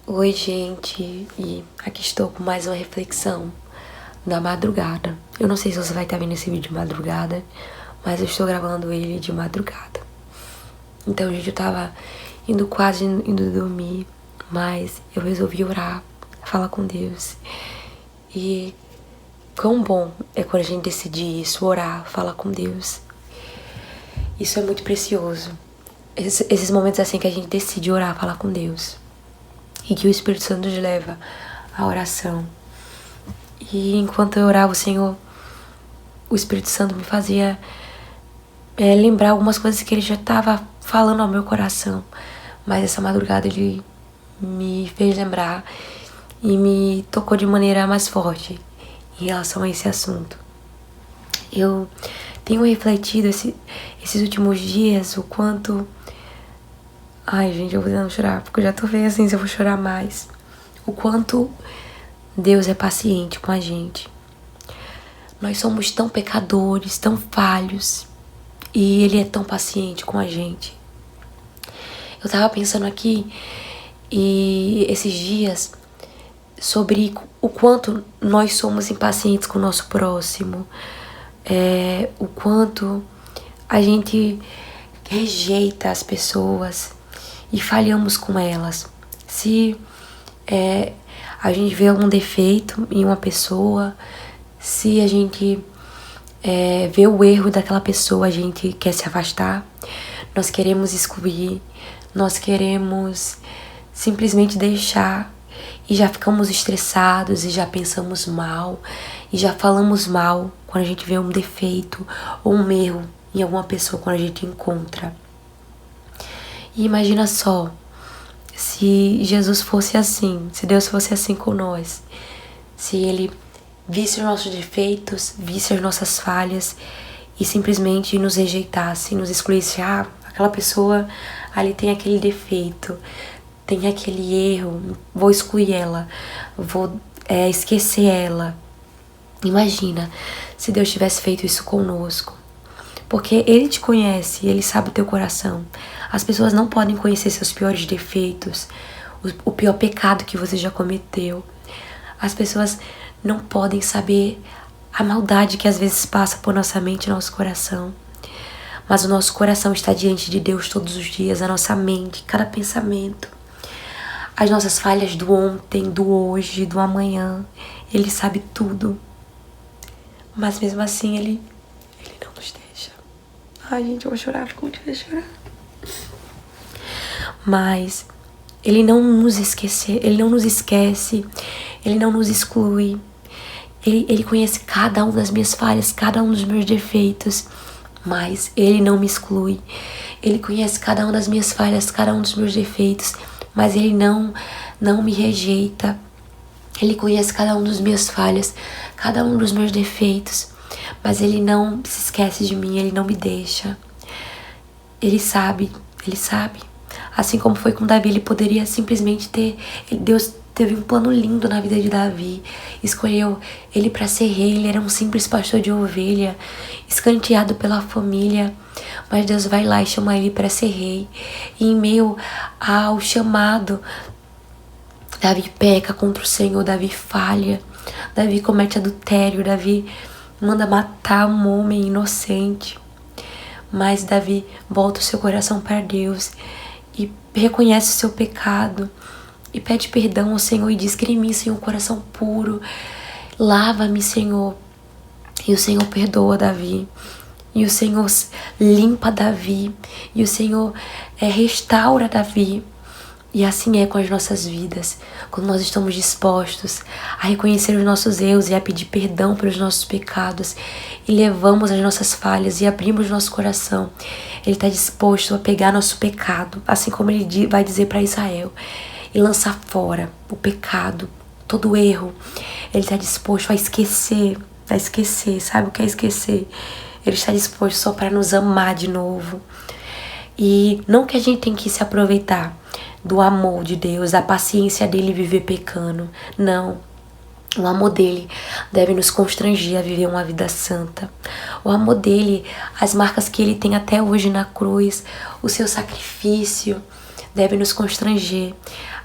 Oi, gente, e aqui estou com mais uma reflexão da madrugada. Eu não sei se você vai estar vendo esse vídeo de madrugada, mas eu estou gravando ele de madrugada. Então, gente, eu tava quase indo dormir, mas eu resolvi orar, falar com Deus. E quão bom é quando a gente decide isso, orar, falar com Deus. Isso é muito precioso. Esses momentos assim que a gente decide orar, falar com Deus. E que o Espírito Santo nos leva à oração. E enquanto eu orava, o Espírito Santo me fazia lembrar algumas coisas que ele já estava falando ao meu coração. Mas essa madrugada ele me fez lembrar e me tocou de maneira mais forte em relação a esse assunto. Eu tenho refletido esses últimos dias o quanto... Ai, gente, eu vou tentando chorar, porque eu já tô vendo assim se eu vou chorar mais. O quanto Deus é paciente com a gente. Nós somos tão pecadores, tão falhos, e Ele é tão paciente com a gente. Eu tava pensando aqui, e esses dias, sobre o quanto nós somos impacientes com o nosso próximo. O quanto a gente rejeita as pessoas e falhamos com elas. Se a gente vê algum defeito em uma pessoa, se a gente vê o erro daquela pessoa, a gente quer se afastar, nós queremos excluir, nós queremos simplesmente deixar e já ficamos estressados e já pensamos mal e já falamos mal quando a gente vê um defeito ou um erro em alguma pessoa quando a gente encontra. E imagina só, se Jesus fosse assim, se Deus fosse assim com nós, se Ele visse os nossos defeitos, visse as nossas falhas e simplesmente nos rejeitasse, nos excluísse. Aquela pessoa ali tem aquele defeito, tem aquele erro, vou excluir ela, vou esquecer ela. Imagina se Deus tivesse feito isso conosco. Porque Ele te conhece, Ele sabe o teu coração. As pessoas não podem conhecer seus piores defeitos, o pior pecado que você já cometeu. As pessoas não podem saber a maldade que às vezes passa por nossa mente e nosso coração. Mas o nosso coração está diante de Deus todos os dias, a nossa mente, cada pensamento. As nossas falhas do ontem, do hoje, do amanhã. Ele sabe tudo. Mas mesmo assim, Ele não nos deixa. Ai, gente, eu vou chorar, fico muito feliz de chorar. Mas Ele não nos esquece, Ele não nos esquece, Ele não nos exclui. Ele conhece cada uma das minhas falhas, cada um dos meus defeitos, mas Ele não me exclui. Ele conhece cada uma das minhas falhas, cada um dos meus defeitos, mas Ele não me rejeita. Ele conhece cada um das minhas falhas, cada um dos meus defeitos, mas Ele não se esquece de mim, Ele não me deixa. Ele sabe. Assim como foi com Davi, ele poderia simplesmente Deus teve um plano lindo na vida de Davi. Escolheu ele para ser rei, ele era um simples pastor de ovelha, escanteado pela família. Mas Deus vai lá e chama ele para ser rei. E em meio ao chamado, Davi peca contra o Senhor, Davi falha, Davi comete adultério, Davi manda matar um homem inocente. Mas Davi volta o seu coração para Deus e reconhece o seu pecado e pede perdão ao Senhor e diz: cria em mim, Senhor, um coração puro, lava-me, Senhor. E o Senhor perdoa Davi, e o Senhor limpa Davi, e o Senhor restaura Davi. E assim é com as nossas vidas, quando nós estamos dispostos a reconhecer os nossos erros e a pedir perdão pelos nossos pecados e levamos as nossas falhas e abrimos nosso coração. Ele está disposto a pegar nosso pecado, assim como Ele vai dizer para Israel, e lançar fora o pecado, todo o erro. Ele está disposto a esquecer, sabe o que é esquecer? Ele está disposto só para nos amar de novo. E não que a gente tem que se aproveitar do amor de Deus, da paciência dele viver pecando. Não. O amor dele deve nos constranger a viver uma vida santa. O amor dele, as marcas que ele tem até hoje na cruz, o seu sacrifício deve nos constranger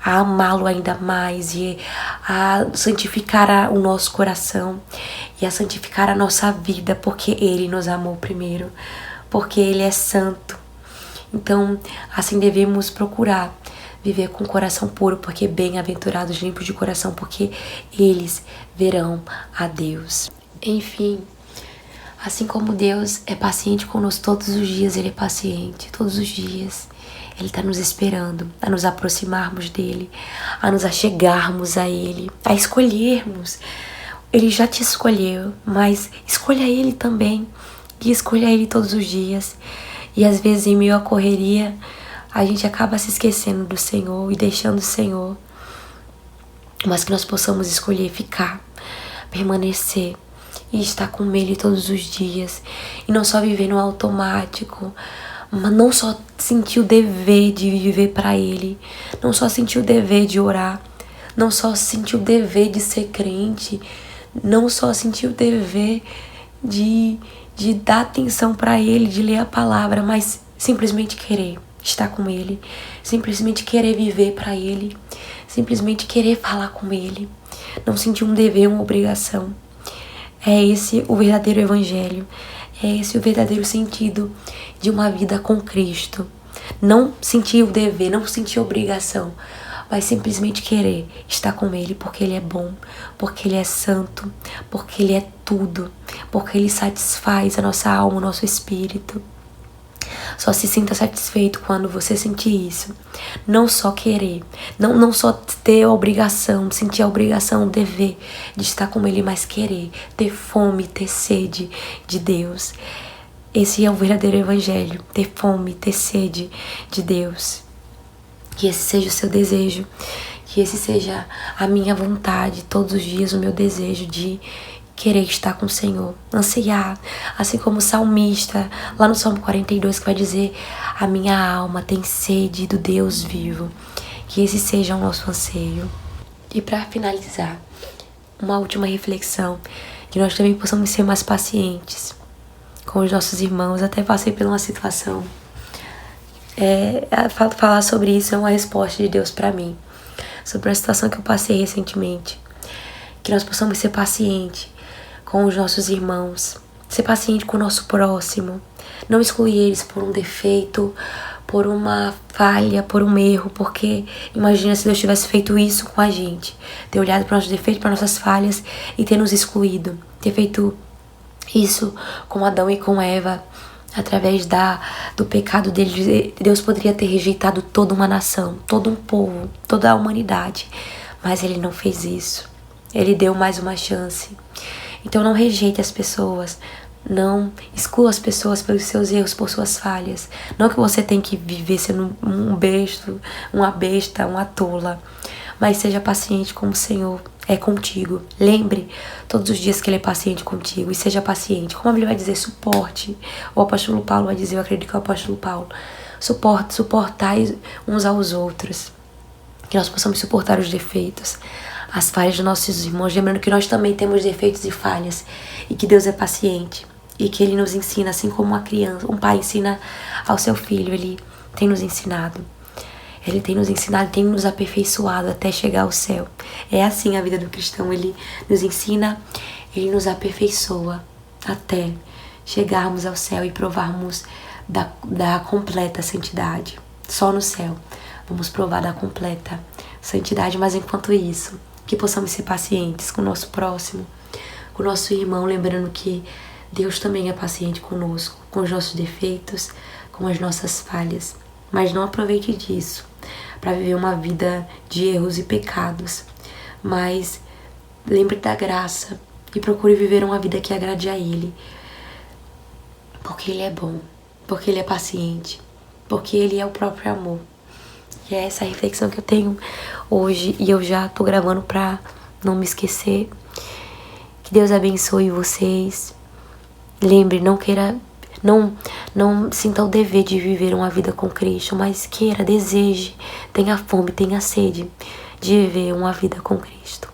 a amá-lo ainda mais e a santificar o nosso coração e a santificar a nossa vida, porque Ele nos amou primeiro, porque Ele é santo. Então, assim devemos procurar viver com o coração puro, porque bem-aventurados limpos de coração, porque eles verão a Deus. Enfim, assim como Deus é paciente conosco todos os dias, Ele é paciente todos os dias. Ele está nos esperando a nos aproximarmos dEle, a nos achegarmos a Ele, a escolhermos. Ele já te escolheu, mas escolha Ele também. E escolha Ele todos os dias. E às vezes em meio à correria, a gente acaba se esquecendo do Senhor e deixando o Senhor. Mas que nós possamos escolher ficar, permanecer e estar com Ele todos os dias. E não só viver no automático, mas não só sentir o dever de viver para Ele, não só sentir o dever de orar, não só sentir o dever de ser crente, não só sentir o dever de dar atenção para Ele, de ler a palavra, mas simplesmente querer estar com Ele, simplesmente querer viver para Ele, simplesmente querer falar com Ele, não sentir um dever, uma obrigação. É esse o verdadeiro evangelho, é esse o verdadeiro sentido de uma vida com Cristo. Não sentir o dever, não sentir a obrigação, mas simplesmente querer estar com Ele, porque Ele é bom, porque Ele é santo, porque Ele é tudo, porque Ele satisfaz a nossa alma, o nosso espírito. Só se sinta satisfeito quando você sentir isso. Não só querer, não só ter a obrigação, sentir a obrigação, o dever de estar com Ele, mas querer, ter fome, ter sede de Deus. Esse é o verdadeiro evangelho, ter fome, ter sede de Deus. Que esse seja o seu desejo, que esse seja a minha vontade, todos os dias o meu desejo de querer estar com o Senhor, ansiar, assim como o salmista, lá no Salmo 42, que vai dizer: a minha alma tem sede do Deus vivo. Que esse seja o nosso anseio. E para finalizar, uma última reflexão, que nós também possamos ser mais pacientes com os nossos irmãos. Até passei por uma situação, falar sobre isso é uma resposta de Deus para mim, sobre a situação que eu passei recentemente. Que nós possamos ser pacientes com os nossos irmãos, ser paciente com o nosso próximo, não excluir eles por um defeito, por uma falha, por um erro, porque imagina se Deus tivesse feito isso com a gente, ter olhado para os nossos defeitos, para nossas falhas e ter nos excluído, ter feito isso com Adão e com Eva, através do pecado deles. Deus poderia ter rejeitado toda uma nação, todo um povo, toda a humanidade, mas Ele não fez isso. Ele deu mais uma chance. Então não rejeite as pessoas, não exclua as pessoas pelos seus erros, por suas falhas. Não que você tem que viver sendo um besta, uma tola, mas seja paciente como o Senhor é contigo. Lembre todos os dias que Ele é paciente contigo e seja paciente. Como a Bíblia vai dizer, suporte. O apóstolo Paulo vai dizer, eu acredito que é o apóstolo Paulo, suportai uns aos outros. Que nós possamos suportar os defeitos, as falhas dos nossos irmãos, lembrando que nós também temos defeitos e falhas, e que Deus é paciente, e que Ele nos ensina, assim como uma criança, um pai ensina ao seu filho. Ele tem nos ensinado, tem nos aperfeiçoado até chegar ao céu. É assim a vida do cristão, Ele nos ensina, Ele nos aperfeiçoa até chegarmos ao céu e provarmos da completa santidade. Só no céu vamos provar da completa santidade, mas enquanto isso, que possamos ser pacientes com o nosso próximo, com o nosso irmão, lembrando que Deus também é paciente conosco, com os nossos defeitos, com as nossas falhas. Mas não aproveite disso para viver uma vida de erros e pecados, mas lembre da graça e procure viver uma vida que agrade a Ele, porque Ele é bom, porque Ele é paciente, porque Ele é o próprio amor. E é essa reflexão que eu tenho hoje, e eu já tô gravando pra não me esquecer. Que Deus abençoe vocês. Lembre, não sinta o dever de viver uma vida com Cristo, mas queira, deseje, tenha fome, tenha sede de viver uma vida com Cristo.